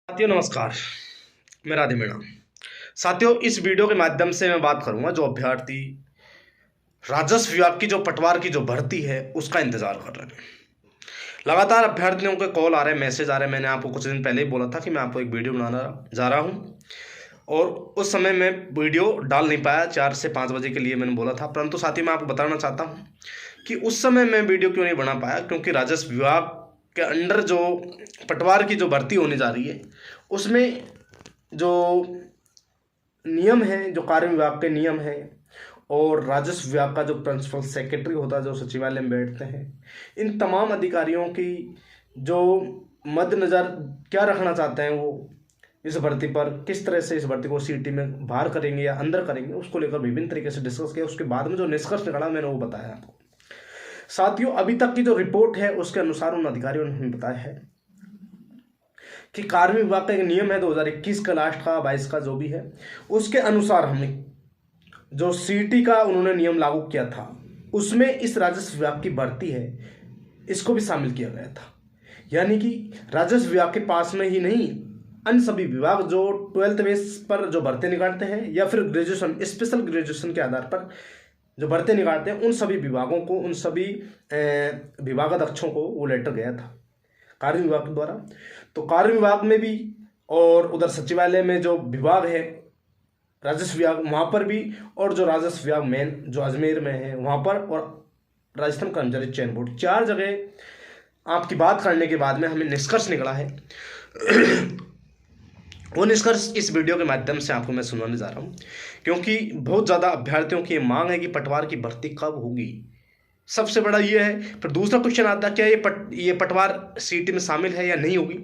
साथियों नमस्कार। मैं राधे मीणा। साथियों, इस वीडियो के माध्यम से मैं बात करूंगा जो अभ्यर्थी राजस्व विभाग की जो पटवार की जो भर्ती है उसका इंतजार कर रहे हैं। लगातार अभ्यर्थियों के कॉल आ रहे हैं, मैसेज आ रहे हैं। मैंने आपको कुछ दिन पहले ही बोला था कि मैं आपको एक वीडियो बनाना जा रहा हूं, और उस समय मैं वीडियो डाल नहीं पाया। 4 से 5 बजे के लिए मैंने बोला था, परंतु साथियों मैं आपको बताना चाहता हूँ कि उस समय मैं वीडियो क्यों नहीं बना पाया, क्योंकि राजस्व विभाग के अंडर जो पटवार की जो भर्ती होने जा रही है उसमें जो नियम है, जो कार्य विभाग के नियम है, और राजस्व विभाग का जो प्रिंसिपल सेक्रेटरी होता है जो सचिवालय में बैठते हैं, इन तमाम अधिकारियों की जो मद्देनजर क्या रखना चाहते हैं वो इस भर्ती पर, किस तरह से इस भर्ती को सीटी में बाहर करेंगे या अंदर करेंगे, उसको लेकर विभिन्न तरीके से डिस्कस किया। उसके बाद में जो निष्कर्ष निकला मैंने वो बताया आपको। साथियों, अभी तक की जो रिपोर्ट है उसके अनुसार उन अधिकारियों ने हमें बताया है कि कार्मिक विभाग का एक नियम है 2021 का, लास्ट का 22 का जो भी है, उसके अनुसार हमने जो सीटी का उन्होंने नियम लागू किया था उसमें इस राजस्व विभाग की भर्ती है इसको भी शामिल किया गया था। यानी कि राजस्व विभाग के पास में ही नहीं, अन्य सभी विभाग जो 12th बेस पर जो भर्ती निकालते हैं या फिर ग्रेजुएशन, स्पेशल ग्रेजुएशन के आधार पर जो भर्ती निकालते हैं, उन सभी विभागों को, उन सभी विभागाध्यक्षों को वो लेटर गया था कार्य विभाग के द्वारा। तो कार्य विभाग में भी और उधर सचिवालय में जो विभाग है राजस्व विभाग, वहाँ पर भी, और जो राजस्व विभाग मेन जो अजमेर में है वहाँ पर, और राजस्थान कर्मचारी चयन बोर्ड, 4 जगह आपकी बात करने के बाद में हमें निष्कर्ष निकला है। वो निष्कर्ष इस वीडियो के माध्यम से आपको मैं सुनाने जा रहा हूँ, क्योंकि बहुत ज़्यादा अभ्यर्थियों की मांग है कि पटवार की भर्ती कब होगी। सबसे बड़ा ये है। फिर दूसरा क्वेश्चन आता है, क्या ये पटवार सीटी में शामिल है या नहीं होगी,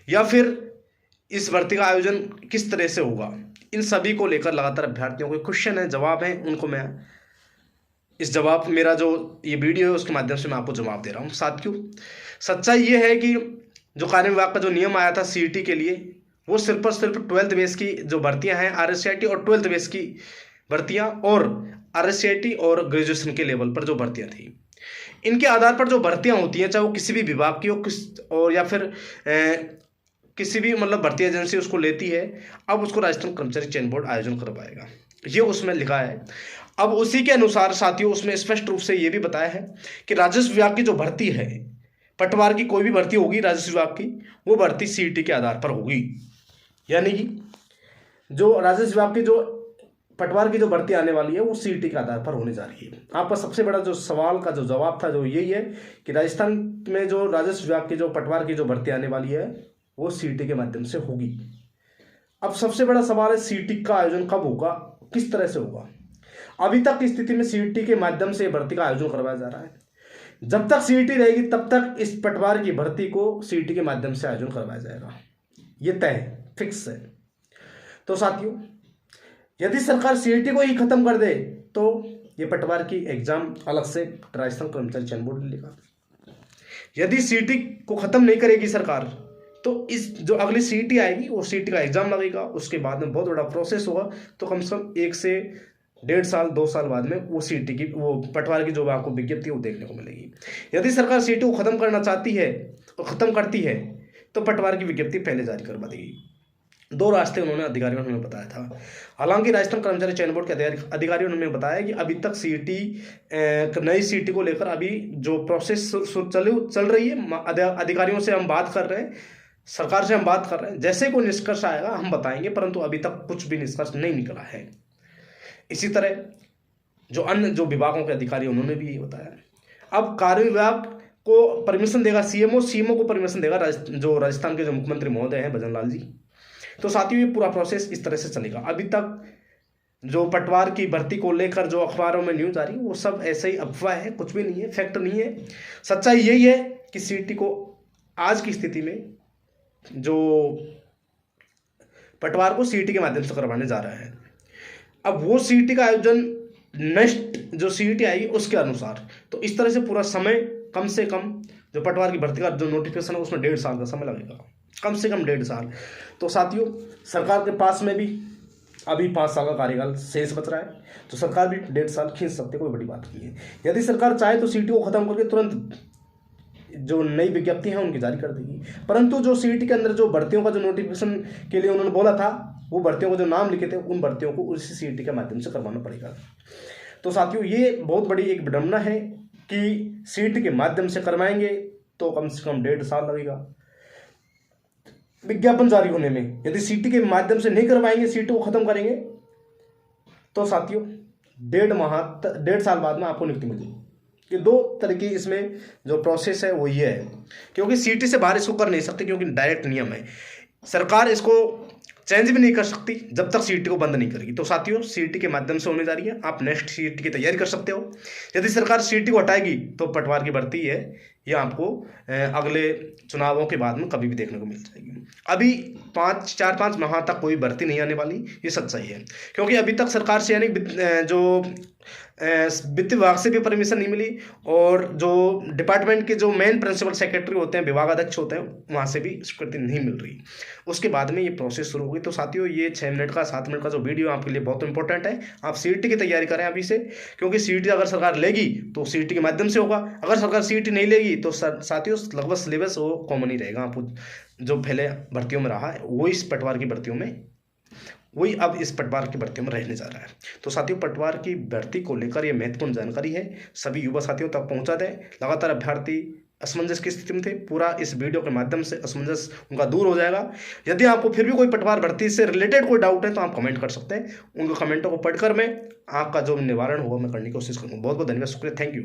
या फिर इस भर्ती का आयोजन किस तरह से होगा। इन सभी को लेकर लगातार अभ्यर्थियों के क्वेश्चन है, जवाब है, उनको मैं इस जवाब, मेरा जो ये वीडियो है उसके माध्यम से मैं आपको जवाब दे रहा हूँ। साथियों, सच्चाई ये है कि जो कार्य विभाग का जो नियम आया था सीटी के लिए, वो सिर्फ और सिर्फ 12th बेस की जो भर्तियां हैं आरएससीआईटी, और 12th बेस की भर्तियां, और आरएससीआईटी और ग्रेजुएशन के लेवल पर जो भर्तियां थी, इनके आधार पर जो भर्तियां होती हैं, चाहे वो किसी भी विभाग की हो, और या फिर किसी भी मतलब भर्ती एजेंसी उसको लेती है, अब उसको राजस्थान कर्मचारी चयन बोर्ड आयोजन करवाएगा, ये उसमें लिखा है। अब उसी के अनुसार साथियों उसमें स्पष्ट रूप से ये भी बताया है कि राजस्व विभाग की जो भर्ती है, पटवार की कोई भी भर्ती होगी राजस्व विभाग की, वो भर्ती सीटी के आधार पर होगी। यानी कि जो राजस्व विभाग की जो पटवार की जो भर्ती आने वाली है वो सीटी के आधार पर होने जा रही है। आपका सबसे बड़ा जो सवाल का जो जवाब था जो यही है कि राजस्थान में जो राजस्व विभाग की जो पटवार की जो भर्ती आने वाली है वो सीटी के माध्यम से होगी। अब सबसे बड़ा सवाल है सीटी का आयोजन कब होगा, किस तरह से होगा। अभी तक की स्थिति में सीटी के माध्यम से भर्ती का आयोजन करवाया जा रहा है। जब तक सीटी रहेगी तब तक इस पटवार की भर्ती को सीटी के माध्यम से आयोजन करवाया जाएगा, ये तय है, फिक्स है। तो साथियों, यदि सरकार सीटी को ही खत्म कर दे तो ये पटवार की एग्जाम अलग से राजस्थान कर्मचारी चयन बोर्ड लेगा। यदि सीटी को खत्म नहीं करेगी सरकार तो इस जो अगली सीटी आएगी वो सीटी का एग्जाम लगेगा, उसके बाद में बहुत बड़ा प्रोसेस होगा। तो कम से कम 1 से 1.5 साल 2 साल बाद में वो सीटी की, वो पटवार की जो आपको विज्ञप्ति वो देखने को मिलेगी। यदि सरकार सीटी को खत्म करना चाहती है और खत्म करती है तो पटवार की विज्ञप्ति पहले जारी करवा देगी। 2 रास्ते उन्होंने अधिकारियों ने हमें बताया था। हालांकि राजस्थान कर्मचारी चयन बोर्ड के अधिकारियों ने हमें बताया कि अभी तक सीटी, नई सीटी को लेकर अभी जो प्रोसेस चल रही है, अधिकारियों से हम बात कर रहे हैं, सरकार से हम बात कर रहे हैं। जैसे कोई निष्कर्ष आएगा हम बताएंगे, परंतु अभी तक कुछ भी निष्कर्ष नहीं निकला है। इसी तरह जो अन्य जो विभागों के अधिकारी उन्होंने भी ये बताया। अब कार्य विभाग को परमिशन देगा सीएमओ को परमिशन देगा जो राजस्थान के जो मुख्यमंत्री महोदय हैं भजन लाल जी। तो साथियों ये पूरा प्रोसेस इस तरह से चलेगा। अभी तक जो पटवार की भर्ती को लेकर जो अखबारों में न्यूज आ रही है वो सब ऐसे ही अफवाह है, कुछ भी नहीं है, फैक्ट नहीं है। सच्चाई यही है कि सीटी को आज की स्थिति में जो पटवार को सीटी के माध्यम से करवाने जा रहा है। अब वो सीटी का आयोजन नेक्स्ट जो सीटी आएगी उसके अनुसार, तो इस तरह से पूरा समय, कम से कम जो पटवार की भर्ती का जो नोटिफिकेशन है उसमें 1.5 साल का समय लगेगा, कम से कम 1.5 साल। तो साथियों, सरकार के पास में भी अभी 5 साल का कार्यकाल शेष बच रहा है, तो सरकार भी 1.5 साल खींच सकते, कोई बड़ी बात नहीं है। यदि सरकार चाहे तो सीटी को खत्म करके तुरंत जो नई विज्ञप्ति हैं उनकी जारी कर देगी। परंतु जो सीईटी के अंदर जो भर्तियों का जो नोटिफिकेशन के लिए उन्होंने बोला था, वो भर्तियों को जो नाम लिखे थे उन भर्तियों को उसी सीईटी के माध्यम से करवाना पड़ेगा। तो साथियों, ये बहुत बड़ी एक विडंबना है कि सीईटी के माध्यम से करवाएंगे तो कम से कम 1.5 साल लगेगा विज्ञापन जारी होने में। यदि सीईटी के माध्यम से नहीं करवाएंगे, सीईटी को खत्म करेंगे, तो साथियों 1.5 साल बाद में आपको नियुक्ति मिल जाएगी। ये 2 तरह की इसमें जो प्रोसेस है वो ये है, क्योंकि सीईटी से बाहर इसको कर नहीं सकते, क्योंकि डायरेक्ट नियम है। सरकार इसको चेंज भी नहीं कर सकती जब तक सीईटी को बंद नहीं करेगी। तो साथियों, सीईटी के माध्यम से होने जा रही है, आप नेक्स्ट सीईटी की तैयारी कर सकते हो। यदि सरकार सीईटी को हटाएगी तो पटवार की भर्ती है ये आपको अगले चुनावों के बाद में कभी भी देखने को मिल जाएगी। अभी 4-5 माह तक कोई भर्ती नहीं आने वाली, ये सच्चाई है, क्योंकि अभी तक सरकार से यानी जो वित्त विभाग से भी परमिशन नहीं मिली, और जो डिपार्टमेंट के जो मेन प्रिंसिपल सेक्रेटरी होते हैं, विभाग अध्यक्ष होते हैं, वहाँ से भी स्वीकृति नहीं मिल रही। उसके बाद में ये प्रोसेस शुरू होगी। तो साथियों, ये 6 मिनट का 7 मिनट का जो वीडियो आपके लिए बहुत इंपॉर्टेंट है। आप सीईटी की तैयारी करें अभी से, क्योंकि सीईटी अगर सरकार लेगी तो सीईटी के माध्यम से होगा, अगर सरकार सीईटी नहीं लेगी तो साथियों लगभग सिलेबस वो कॉमन ही रहेगा। आपको जो पहले भर्तियों में रहा है वही इस पटवार की भर्तियों में, वही अब इस पटवार की भर्तियों में रहने जा रहा है। तो साथियों, पटवार की भर्ती को लेकर ये महत्वपूर्ण जानकारी है, सभी युवा साथियों तक पहुंचा दें। लगातार अभ्यर्थी असमंजस की स्थिति में थे, पूरा इस वीडियो के माध्यम से असमंजस उनका दूर हो जाएगा। यदि आपको फिर भी कोई पटवार भर्ती से रिलेटेड कोई डाउट है तो आप कमेंट कर सकते हैं। उनके कमेंटों को पढ़कर मैं आपका जो निवारण होगा मैं करने की कोशिश करूँगा। बहुत बहुत धन्यवाद, शुक्रिया, थैंक यू।